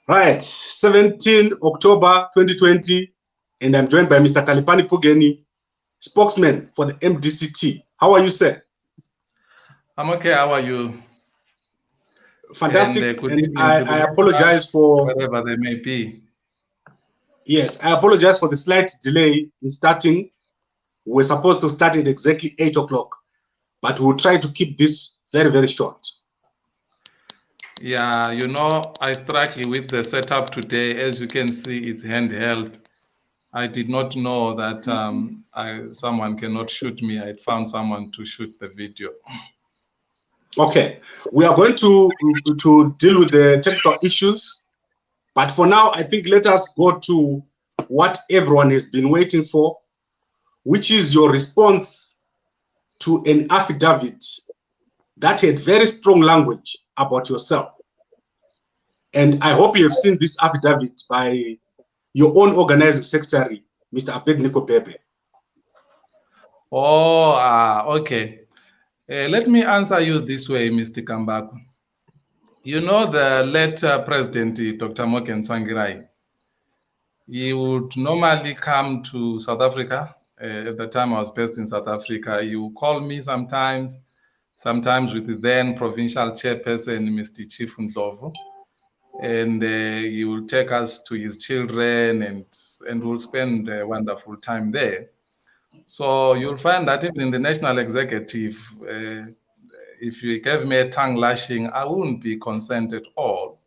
Right, 17 October 2020, and I'm joined by Mr. Khaliphani Phugeni, spokesman for the MDC-T. How are you, sir? I'm okay. How are you? Fantastic. And I apologize for wherever they may be. Yes, I apologize for the slight delay in starting. We're supposed to start at exactly 8 o'clock, but we'll try to keep this very, very short. Yeah, you know, I struggle with the setup today. As you can see, it's handheld. I did not know that someone cannot shoot me. I found someone to shoot the video. Okay, we are going to deal with the technical issues, but for now, I think let us go to what everyone has been waiting for, which is your response to an affidavit that had very strong language about yourself. And I hope you have seen this affidavit by your own organizing secretary, Mr. Abednigo Bhebhe. Oh, okay. Let me answer you this way, Mr. Kambaku. You know the late President, Dr. Morgan Tsvangirai. He would normally come to South Africa. At the time I was based in South Africa. He would call me sometimes with the then provincial chairperson, Mr. Chief Ndlovu. And he will take us to his children and we'll spend a wonderful time there. So you'll find that even in the national executive, if you gave me a tongue lashing, I wouldn't be concerned at all.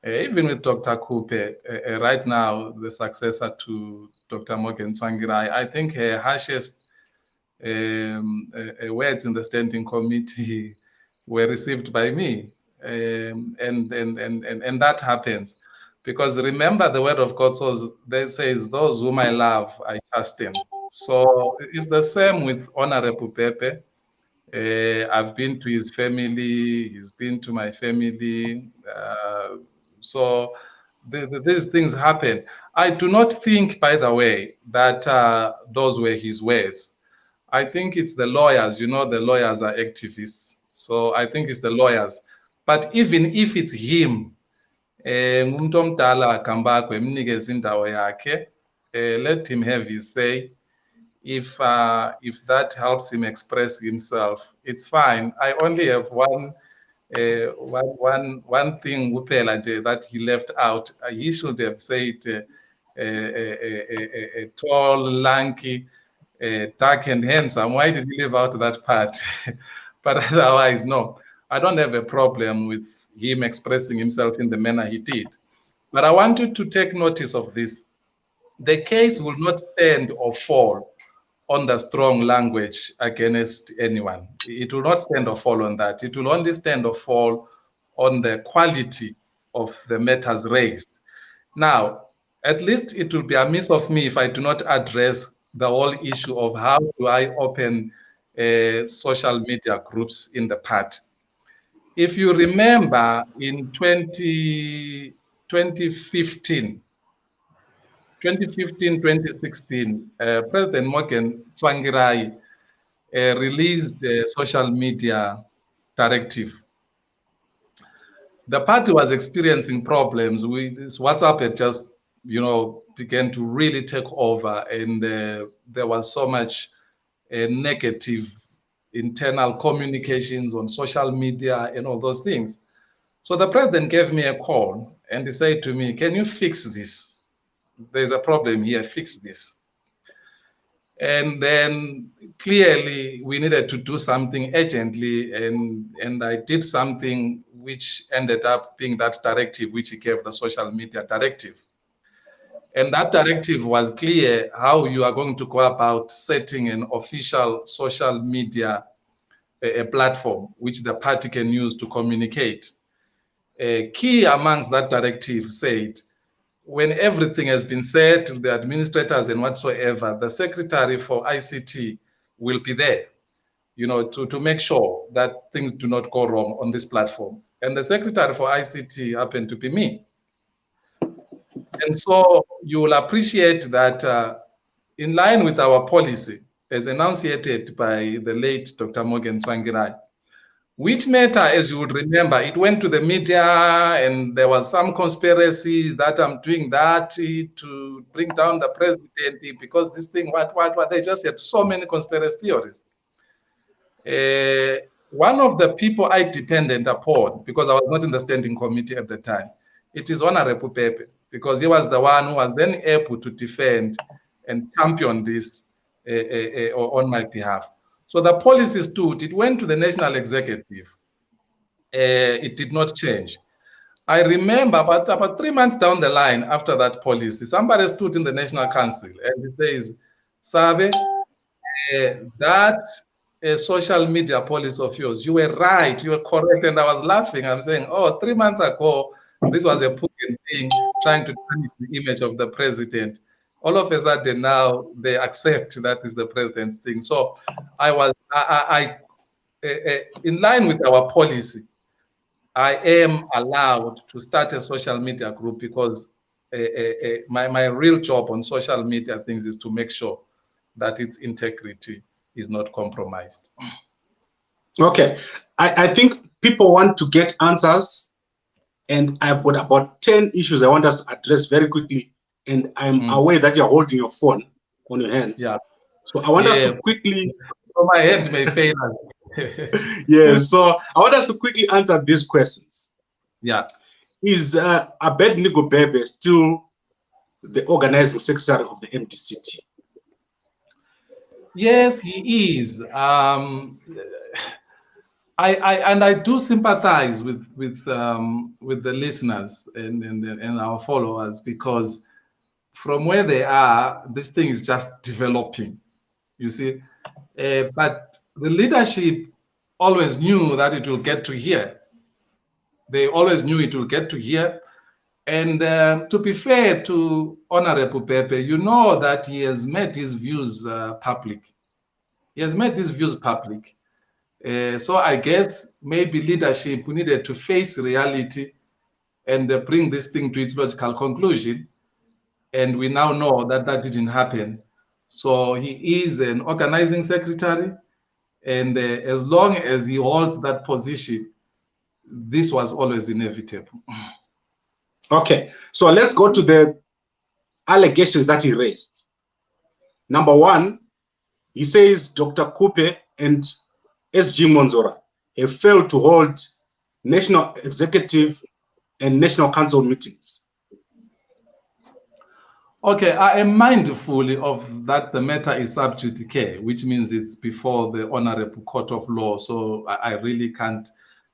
Even with Dr. Kupe, right now, the successor to Dr. Morgan Tsvangirai, I think her harshest words in the standing committee were received by me. And that happens. Because remember the word of God says, those whom I love, I chasten. So it's the same with Honorable Bhebhe. I've been to his family, he's been to my family. So these things happen. I do not think, by the way, that those were his words. I think it's the lawyers. You know, the lawyers are activists. So I think it's the lawyers. But even if it's him, let him have his say. If that helps him express himself, it's fine. I only have one thing that he left out. He should have said a tall, lanky, dark and handsome. Why did he leave out that part? But otherwise, no. I don't have a problem with him expressing himself in the manner he did. But I want you to take notice of this. The case will not stand or fall on the strong language against anyone. It will not stand or fall on that. It will only stand or fall on the quality of the matters raised. Now, at least it will be amiss of me if I do not address the whole issue of how do I open social media groups in the party. If you remember in 2015, 2016, President Morgan Tsvangirai released a social media directive. The party was experiencing problems with this. WhatsApp had just, began to really take over, and there was so much negative internal communications on social media and all those things. So the president gave me a call and he said to me, "Can you fix this? There's a problem here, fix this." And then clearly we needed to do something urgently, and I did something which ended up being that directive which he gave, the social media directive. And that directive was clear how you are going to go about setting an official social media a platform which the party can use to communicate. Key amongst that directive said, when everything has been said to the administrators and whatsoever, the secretary for ICT will be there, to make sure that things do not go wrong on this platform. And the secretary for ICT happened to be me. And so you will appreciate that in line with our policy, as enunciated by the late Dr. Morgan Tsvangirai, which matter, as you would remember, it went to the media and there was some conspiracy that I'm doing that to bring down the president because this thing, what, they just had so many conspiracy theories. One of the people I depended upon, because I was not in the standing committee at the time, it is Honorable Bhebhe, because he was the one who was then able to defend and champion this on my behalf. So the policy stood, it went to the National Executive. It did not change. I remember about 3 months down the line after that policy, somebody stood in the National Council and he says, Sabe, that social media policy of yours, you were right, you were correct. And I was laughing. I'm saying, oh, 3 months ago, this was a Phugeni thing, trying to tarnish the image of the president. All of a sudden now they accept that is the president's thing. So I was, in line with our policy, I am allowed to start a social media group because my real job on social media things is to make sure that its integrity is not compromised. Okay, I think people want to get answers, and I've got about 10 issues I want us to address very quickly, and I'm aware that you're holding your phone on your hands. Yeah. So I want us to quickly... So my hand may fail. Yes, so I want us to quickly answer these questions. Yeah. Is Abednigo Bhebhe still the organizing secretary of the MDC-T? Yes, he is. I do sympathize with the listeners and our followers, because from where they are, this thing is just developing, you see. But the leadership always knew that it will get to here. They always knew it will get to here. And to be fair to Honorable Bhebhe, you know that he has made his views public. He has made his views public. So I guess maybe leadership needed to face reality and bring this thing to its logical conclusion. And we now know that that didn't happen. So he is an organizing secretary. And as long as he holds that position, this was always inevitable. Okay, so let's go to the allegations that he raised. Number one, he says Dr. Kupe and SG Monzora have failed to hold national executive and national council meetings. Okay, I am mindful of that the matter is sub judice, which means it's before the Honorable Court of Law, so I really can't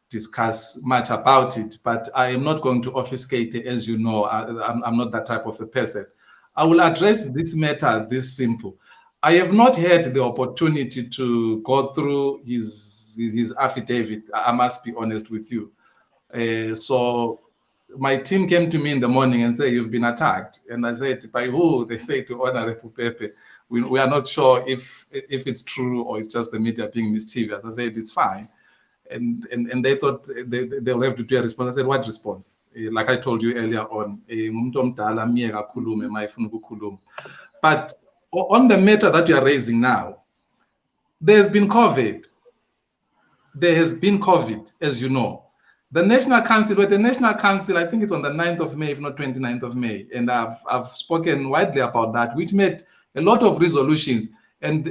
discuss much about it, but I am not going to obfuscate it, as you know. I'm not that type of a person. I will address this matter this simple. I have not had the opportunity to go through his affidavit. I must be honest with you. So my team came to me in the morning and said, you've been attacked. And I said, by who? They say to Honorable Bhebhe. We are not sure if it's true or it's just the media being mischievous. I said, it's fine. And they thought they will have to do a response. I said, what response? Like I told you earlier on, but on the matter that you are raising now, there's been COVID. There has been COVID, as you know. The National Council, with the National Council, I think it's on the 9th of May, if not 29th of May. And I've spoken widely about that, which made a lot of resolutions. And,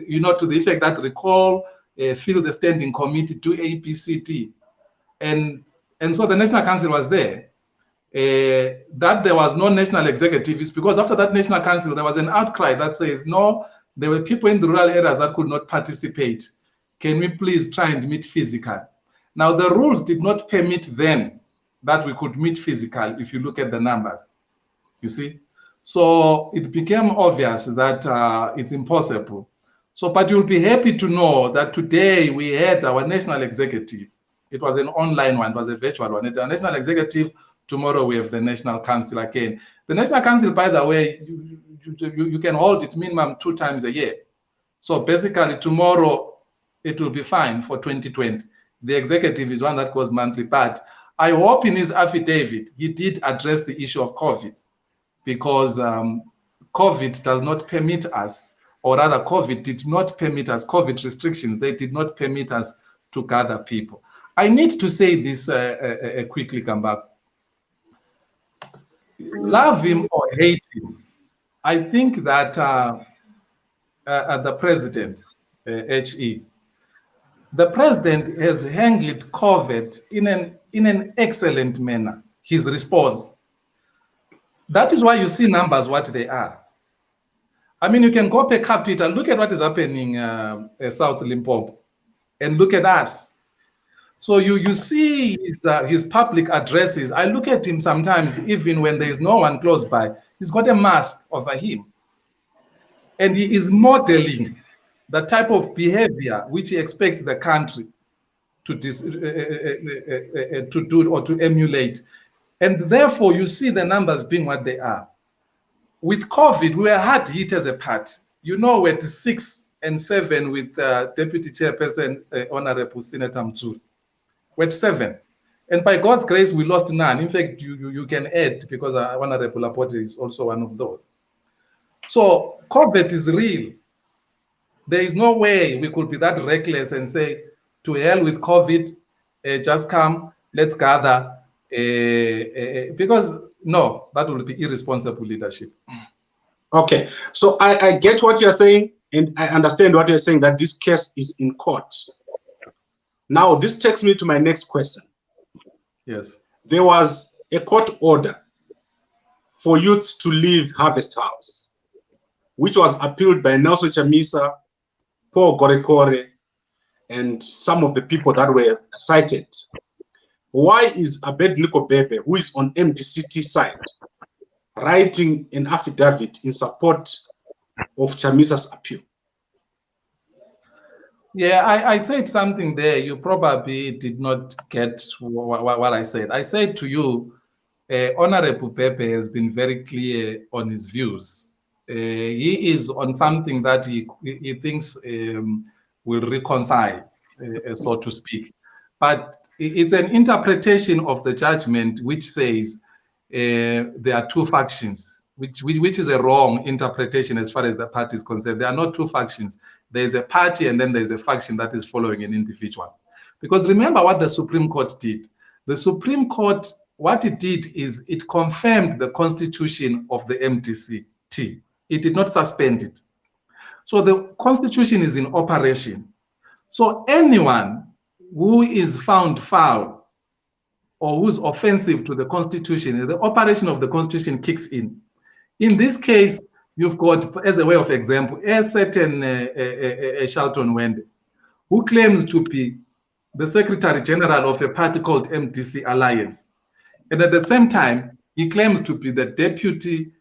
you know, to the effect that recall, fill the standing committee to APCT. And so the National Council was there. That there was no national executive is because after that National Council, there was an outcry that says, no, there were people in the rural areas that could not participate. Can we please try and meet physical? Now, the rules did not permit then that we could meet physical if you look at the numbers, you see. So it became obvious that it's impossible. So, but you'll be happy to know that today we had our national executive. It was an online one, it was a virtual one. The national executive, tomorrow we have the National Council again. The National Council, by the way, you can hold it minimum 2 times a year. So basically tomorrow it will be fine for 2020. The executive is one that goes monthly, but I hope in his affidavit, he did address the issue of COVID, because COVID does not permit us, or rather COVID did not permit us, COVID restrictions, they did not permit us to gather people. I need to say this quickly, come back. Love him or hate him, I think that the president, HE, the president has handled COVID in an excellent manner, his response. That is why you see numbers what they are. I mean, you can go per capita, look at what is happening South Limpopo, and look at us. So you see his public addresses. I look at him sometimes, even when there is no one close by, he's got a mask over him. And he is modeling the type of behavior which he expects the country to do or to emulate. And therefore, you see the numbers being what they are. With COVID, we were hard hit as a party. You know, we're at 6 and 7 with Deputy Chairperson, Honorable Senator Mtsuri. We're at 7. And by God's grace, we lost none. In fact, you can add, because Honorable Apote is also one of those. So COVID is real. There is no way we could be that reckless and say, to hell with COVID, just come, let's gather. Because no, that would be irresponsible leadership. Okay, so I get what you're saying, and I understand what you're saying, that this case is in court. Now, this takes me to my next question. Yes. There was a court order for youths to leave Harvest House, which was appealed by Nelson Chamisa, Paul Gorekore, and some of the people that were cited. Why is Abednigo Bhebhe, who is on MDC-T side, writing an affidavit in support of Chamisa's appeal? Yeah, I said something there. You probably did not get what I said. I said to you, Honorable Bhebhe has been very clear on his views. He is on something that he thinks will reconcile, so to speak. But it's an interpretation of the judgment which says there are two factions, which is a wrong interpretation as far as the party is concerned. There are not two factions. There is a party and then there is a faction that is following an individual. Because remember what the Supreme Court did. The Supreme Court, what it did is it confirmed the constitution of the MDC-T. It did not suspend it. So the constitution is in operation. So anyone who is found foul or who's offensive to the constitution, the operation of the constitution kicks in. In this case, you've got, as a way of example, a certain Shelton Wende, who claims to be the Secretary General of a party called MDC Alliance. And at the same time, he claims to be the Deputy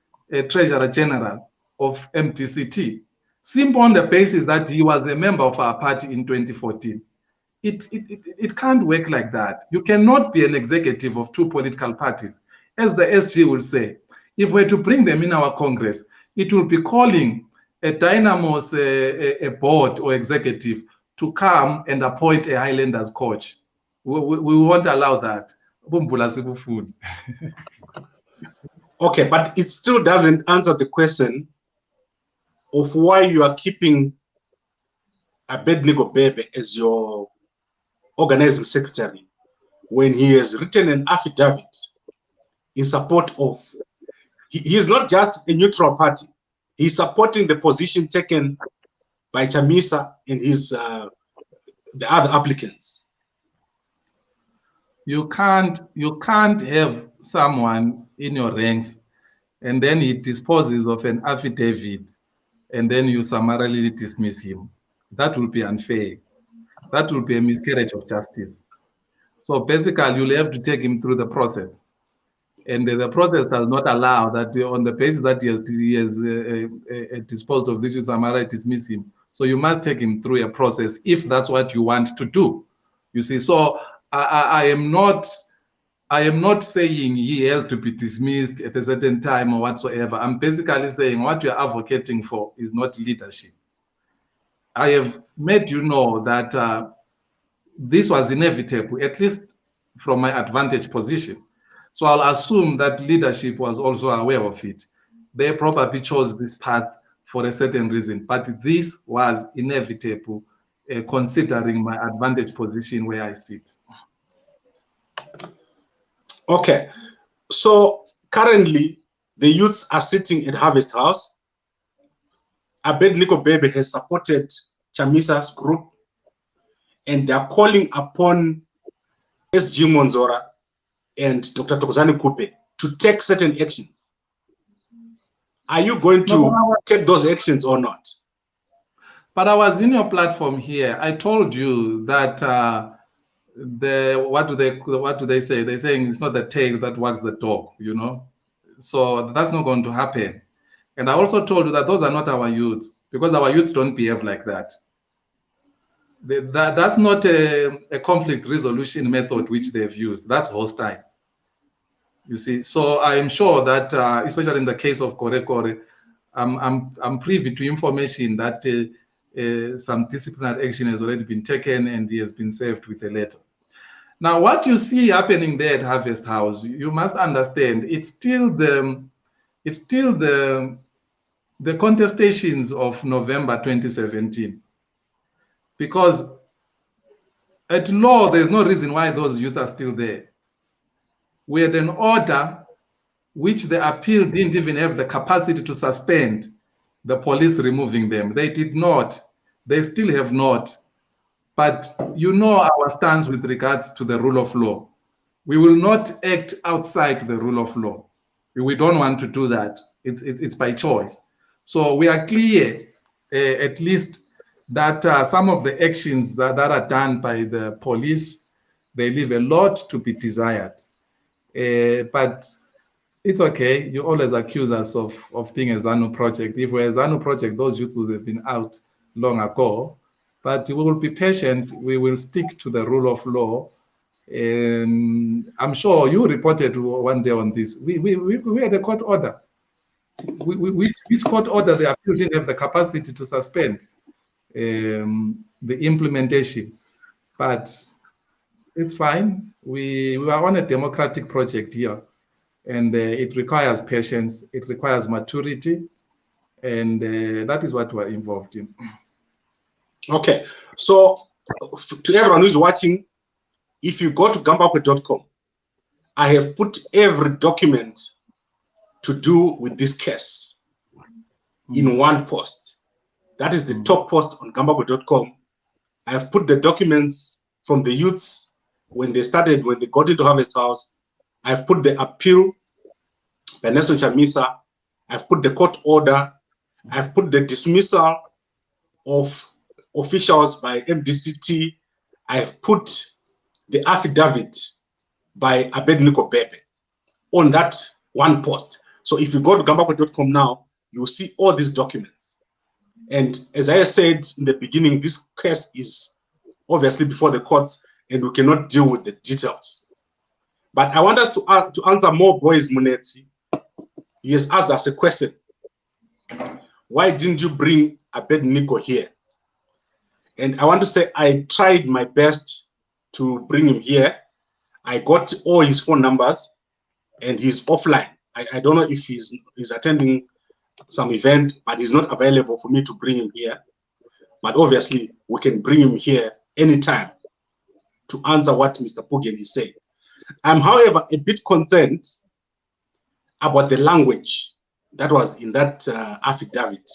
Treasurer General of MDC-T, simply on the basis that he was a member of our party in 2014. It can't work like that. You cannot be an executive of two political parties. As the SG will say, if we're to bring them in our Congress, it will be calling a Dynamos a board or executive to come and appoint a Highlanders coach. We won't allow that. Okay, but it still doesn't answer the question of why you are keeping Abednigo Bhebhe as your organizing secretary when he has written an affidavit in support of, he is not just a neutral party, he's supporting the position taken by Chamisa and his the other applicants. You can't have someone in your ranks and then he disposes of an affidavit and then you summarily dismiss him. That will be unfair. That will be a miscarriage of justice. So basically, you'll have to take him through the process. And the process does not allow that on the basis that he has disposed of this, you summarily dismiss him. So you must take him through a process if that's what you want to do. You see, so I am not saying he has to be dismissed at a certain time or whatsoever. I'm basically saying what you're advocating for is not leadership. I have made you know that this was inevitable, at least from my advantage position. So I'll assume that leadership was also aware of it. They probably chose this path for a certain reason, but this was inevitable considering my advantage position where I sit. Okay, so currently the youths are sitting at Harvest House. Abednigo Bhebhe has supported Chamisa's group, and they are calling upon SG Monzora and Dr. Thokozani Kupe to take certain actions. Are you going to take those actions or not? But I was in your platform here. I told you that what do they say? They're saying it's not the tail that wags the dog, you know. So that's not going to happen. And I also told you that those are not our youths, because our youths don't behave like that. That's not a conflict resolution method which they've used. That's hostile. You see, so I am sure that, especially in the case of Kore Kore, I'm privy to information that some disciplinary action has already been taken and he has been served with a letter. Now, what you see happening there at Harvest House, you must understand, it's still the contestations of November 2017. Because at law, there's no reason why those youths are still there. We had an order which the appeal didn't even have the capacity to suspend the police removing them. They did not. They still have not. But you know our stance with regards to the rule of law. We will not act outside the rule of law. We don't want to do that. It's by choice. So we are clear, at least, that some of the actions that are done by the police, they leave a lot to be desired. But it's okay. You always accuse us of being a ZANU project. If we're a ZANU project, those youths would have been out long ago. But we will be patient. We will stick to the rule of law. And I'm sure you reported one day on this. We had a court order. Which court order the appeal didn't have the capacity to suspend the implementation. But it's fine. We are on a democratic project here. And it requires patience, it requires maturity, and that is what we're involved in. Okay, so to everyone who's watching, if you go to gambakwe.com, I have put every document to do with this case in one post. That is the top post on gambakwe.com. I have put the documents from the youths when they got into Harvest House. I've put the appeal by Nelson Chamisa. I've put the court order. I've put the dismissal of officials by MDC-T. I've put the affidavit by Abednigo Bhebhe on that one post. So if you go to gambakwe.com now, you'll see all these documents. And as I said in the beginning, this case is obviously before the courts and we cannot deal with the details. But I want us to answer more Boys Munetsi. He has asked us a question. Why didn't you bring Abednigo here? And I want to say I tried my best to bring him here. I got all his phone numbers and he's offline. I don't know if he's attending some event, but he's not available for me to bring him here. But obviously, we can bring him here anytime to answer what Mr. Phugeni is saying. I'm, however, a bit concerned about the language that was in that affidavit.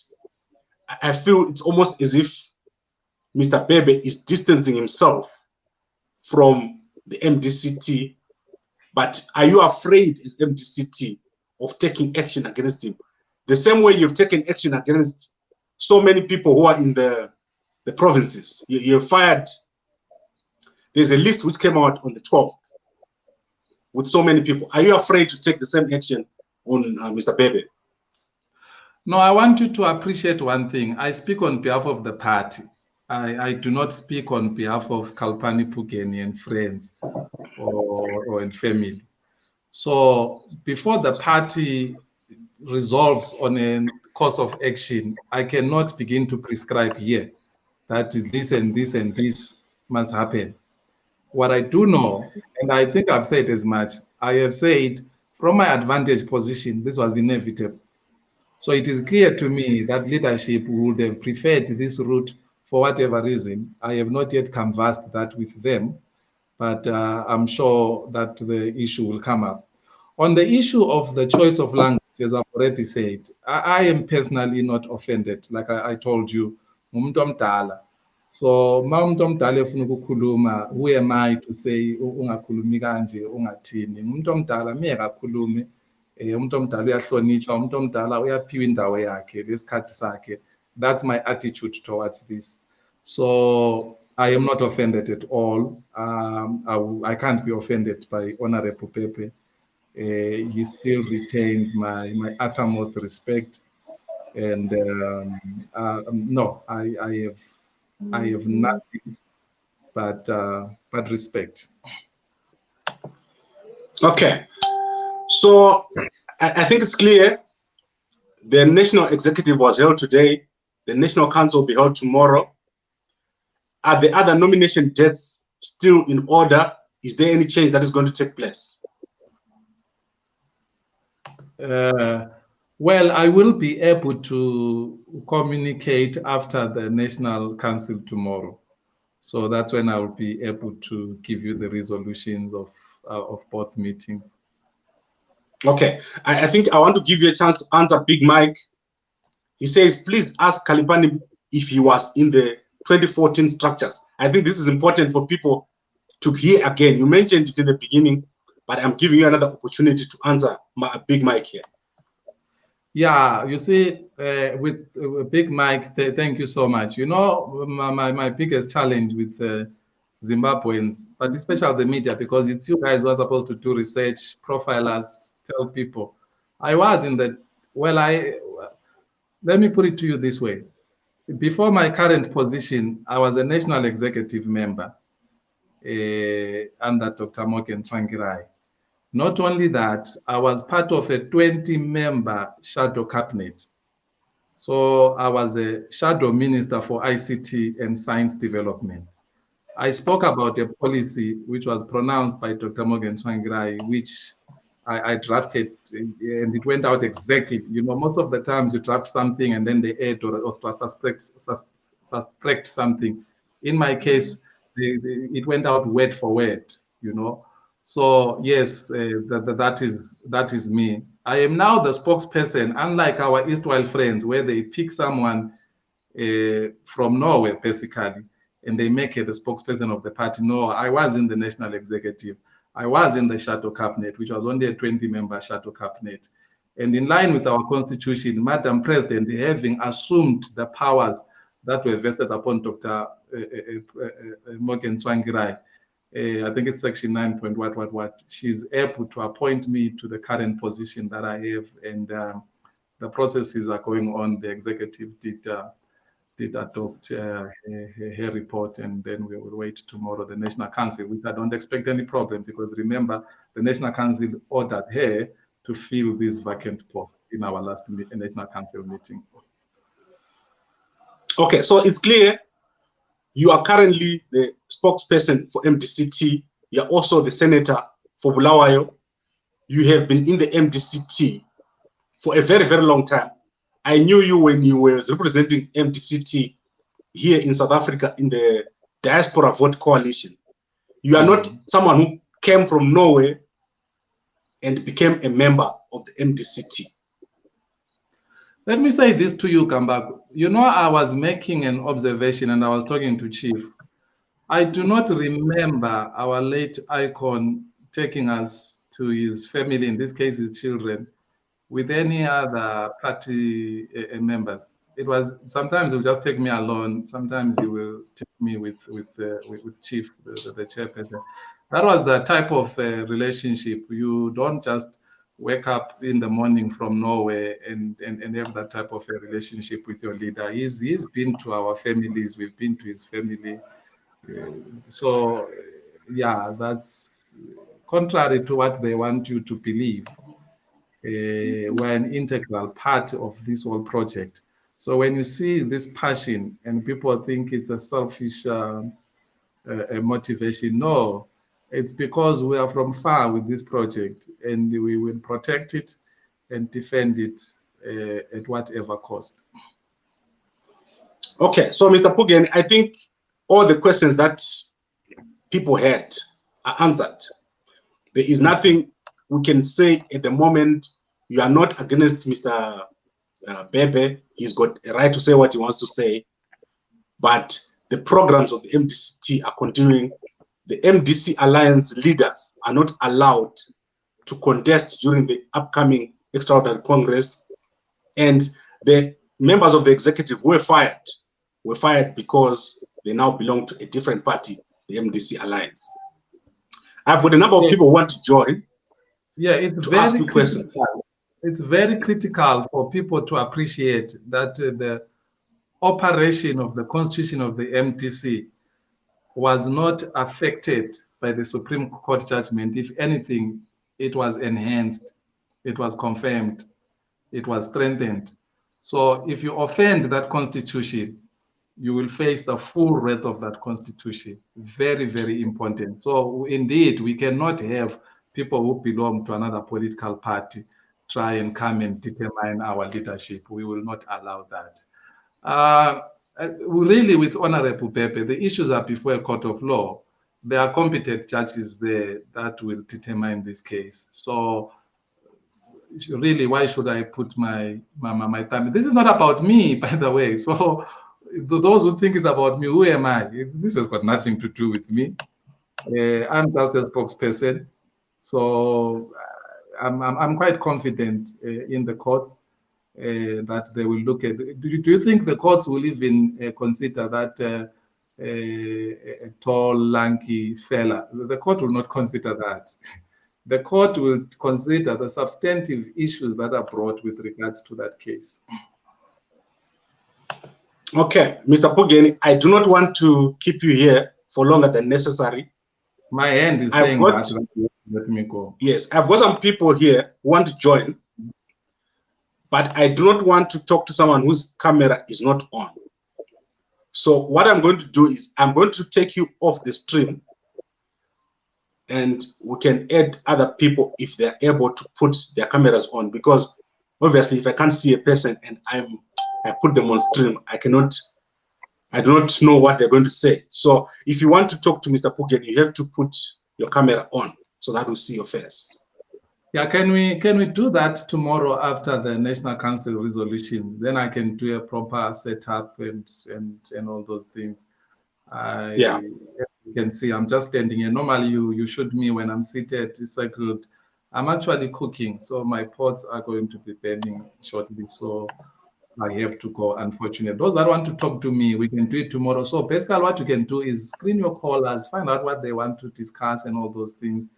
I feel it's almost as if Mr. Bhebhe is distancing himself from the MDC-T. But are you afraid as MDC-T of taking action against him? The same way you've taken action against so many people who are in the provinces. You're fired. There's a list which came out on the 12th with so many people. Are you afraid to take the same action on Mr. Bhebhe? No, I want you to appreciate one thing. I speak on behalf of the party. I do not speak on behalf of Khaliphani Phugeni and friends or in family. So before the party resolves on a course of action, I cannot begin to prescribe here that this and this and this must happen. What I do know, and I think I've said as much, I have said from my advantage position, this was inevitable. So it is clear to me that leadership would have preferred this route for whatever reason. I have not yet canvassed that with them, but I'm sure that the issue will come up. On the issue of the choice of language, as I've already said, I am personally not offended. Like I told you, umuntu omdala. So ma umuntu omdala efuna ukukhuluma, who am I to say ungakhulumi kanje ungathini? Umuntu omdala miyeke akhulume. Umuntu omdala uyahlonitshwa, umuntu omdala uyaphiwa indawo yakhe, lesikhathi sakhe. That's my attitude towards this. So I am not offended at all. I can't be offended by Honorable Bhebhe. He still retains my uttermost respect, and no, I have nothing but respect. Okay, so I think it's clear. The National Executive was held today. The National Council will be held tomorrow. Are the other nomination dates still in order? Is there any change that is going to take place? Well, I will be able to communicate after the National Council tomorrow. So that's when I will be able to give you the resolutions of both meetings. Okay, I think I want to give you a chance to answer Big Mike. He says, please ask Khaliphani if he was in the 2014 structures. I think this is important for people to hear again. You mentioned it in the beginning, but I'm giving you another opportunity to answer Big Mike here. Yeah, you see, with Big Mike, thank you so much. You know, my biggest challenge with Zimbabweans, but especially the media, because it's you guys who are supposed to do research, profile us, tell people. I was in the, well, let me put it to you this way. Before my current position, I was a national executive member under Dr. Morgan Tsvangirai. Not only that, I was part of a 20-member shadow cabinet. So I was a shadow minister for ICT and science development. I spoke about a policy which was pronounced by Dr. Morgan Tsvangirai, which I drafted, and it went out exactly. You know, most of the times you draft something and then they add or suspect something. In my case, it went out word for word, you know. So yes, that is me. I am now the spokesperson, unlike our Eastwell friends, where they pick someone from Norway, basically, and they make it the spokesperson of the party. No, I was in the national executive. I was in the shadow cabinet, which was only a 20-member shadow cabinet. And in line with our constitution, Madam President, having assumed the powers that were vested upon Dr. Morgan Tsvangirai, I think it's section 9 point what, she's able to appoint me to the current position that I have, and the processes are going on. The executive did adopt her report, and then we will wait tomorrow the National Council, which I don't expect any problem, because remember, the National Council ordered her to fill this vacant post in our last National Council meeting. Okay, so it's clear you are currently the spokesperson for MDC-T. You're also the senator for Bulawayo. You have been in the MDC-T for a very, very long time. I knew you when you were representing MDC-T here in South Africa in the Diaspora Vote Coalition. You are not someone who came from Norway and became a member of the MDC-T. Let me say this to you, Kambako. You know, I was making an observation and I was talking to Chief. I do not remember our late icon taking us to his family, in this case his children, with any other party members. It was, sometimes he will just take me alone, sometimes he will take me with Chief, the chairperson. That was the type of relationship. You don't just wake up in the morning from Norway and have that type of a relationship with your leader. He's been to our families, we've been to his family. So yeah, that's contrary to what they want you to believe. We're an integral part of this whole project. So when you see this passion and people think it's a selfish motivation, no, it's because we are from far with this project, and we will protect it and defend it at whatever cost. Okay, so Mr. Phugeni, I think all the questions that people had are answered. There is nothing we can say at the moment. You are not against Mr. Bhebhe. He's got a right to say what he wants to say. But the programs of the MDC-T are continuing. The MDC Alliance leaders are not allowed to contest during the upcoming extraordinary Congress. And the members of the executive were fired because they now belong to a different party, the MDC Alliance. I've got a number of people who want to join. Yeah, it's to very ask you critical. questions. It's very critical for people to appreciate that the operation of the constitution of the MTC was not affected by the Supreme Court judgment. If anything, it was enhanced, it was confirmed, it was strengthened. So if you offend that constitution, you will face the full wrath of that constitution. Very, very important. So indeed, we cannot have people who belong to another political party try and come and determine our leadership. We will not allow that. Really, with Honorable Bhebhe, the issues are before a court of law. There are competent judges there that will determine this case. So really, why should I put my time? This is not about me, by the way. So those who think it's about me, who am I? This has got nothing to do with me. I'm just a spokesperson. So I'm quite confident in the courts that they will look at. Do you think the courts will even consider that a tall, lanky fella? The court will not consider that. The court will consider the substantive issues that are brought with regards to that case. Okay, Mr. Phugeni, I do not want to keep you here for longer than necessary. My hand is saying that. Let me go. Yes, I've got some people here who want to join, but I do not want to talk to someone whose camera is not on. So what I'm going to do is I'm going to take you off the stream, and we can add other people if they're able to put their cameras on, because obviously if I can't see a person and I put them on stream, I do not know what they're going to say. So if you want to talk to Mr. Phugeni, you have to put your camera on so that we'll see your face. Yeah, can we do that tomorrow after the National Council resolutions? Then I can do a proper setup and all those things. Yeah. You can see I'm just standing here. Normally you shoot me when I'm seated, circled. I'm actually cooking, so my pots are going to be burning shortly. So I have to go, unfortunately. Those that want to talk to me, we can do it tomorrow. So basically what you can do is screen your callers, find out what they want to discuss and all those things.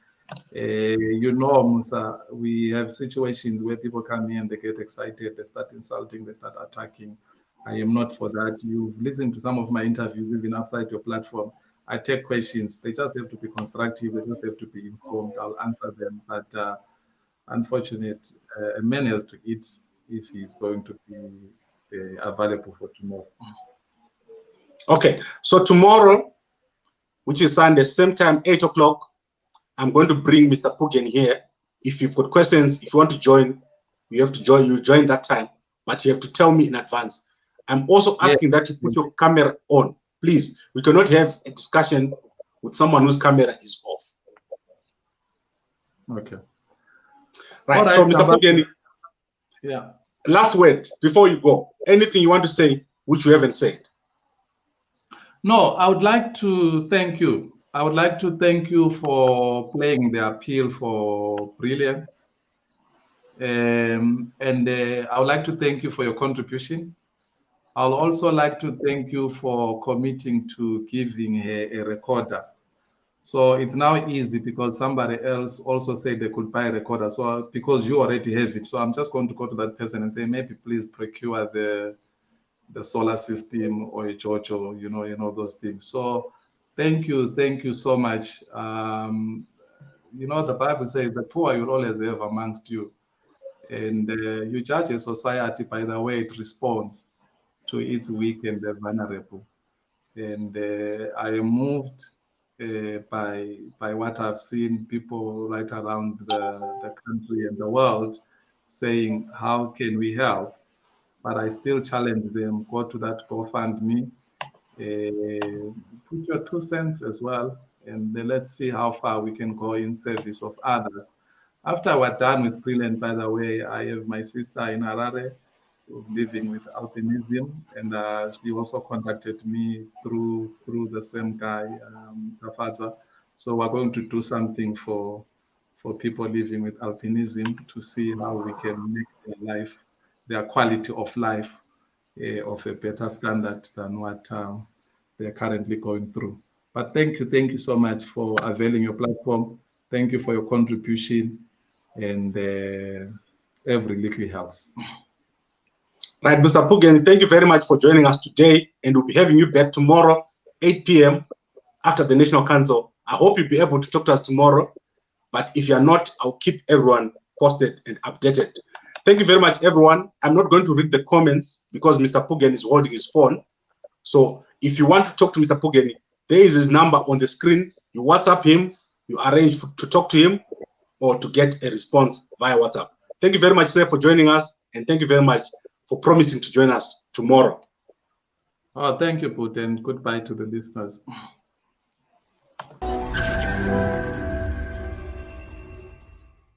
You know, Musa, we have situations where people come in, they get excited, they start insulting, they start attacking. I am not for that. You've listened to some of my interviews, even outside your platform. I take questions. They just have to be constructive. They just have to be informed. I'll answer them. But unfortunate, a man has to eat if he's going to be available for tomorrow. Okay, so tomorrow, which is Sunday, same time, 8 o'clock, I'm going to bring Mr. Phugeni here. If you've got questions, if you want to join, you have to join. You join that time, but you have to tell me in advance. I'm also asking that you put your camera on. Please, we cannot have a discussion with someone whose camera is off. Okay. Right, so Mr. Phugeni, yeah. Last word before you go. Anything you want to say which you haven't said? No, I would like to thank you. I would like to thank you for playing the appeal for brilliance. And I would like to thank you for your contribution. I'll also like to thank you for committing to giving a recorder. So it's now easy because somebody else also said they could buy a recorder. So because you already have it, so I'm just going to go to that person and say, maybe please procure the solar system or a Jojo, you know those things. So thank you so much. You know, the Bible says the poor you'll always have amongst you. And you judge a society by the way it responds to its weak and the vulnerable. And I am moved by what I've seen people right around the country and the world saying, how can we help? but I still challenge them, go to that GoFundMe, put your 2 cents as well, and then let's see how far we can go in service of others. After we're done with Brilliant, by the way, I have my sister in Harare who's living with albinism, and she also contacted me through the same guy, Tafaza. So we're going to do something for people living with albinism to see how we can make their life, their quality of life, of a better standard than what they're currently going through. But thank you so much for availing your platform. Thank you for your contribution, and every little helps. Right, Mr. Phugeni, thank you very much for joining us today, and we'll be having you back tomorrow, 8 p.m. after the National Council. I hope you'll be able to talk to us tomorrow, but if you're not, I'll keep everyone posted and updated. Thank you very much, everyone. I'm not going to read the comments because Mr. Phugeni is holding his phone. So if you want to talk to Mr. Phugeni, there is his number on the screen. You WhatsApp him, you arrange to talk to him or to get a response via WhatsApp. Thank you very much, sir, for joining us, and thank you very much for promising to join us tomorrow. Oh, thank you, Put, and goodbye to the listeners.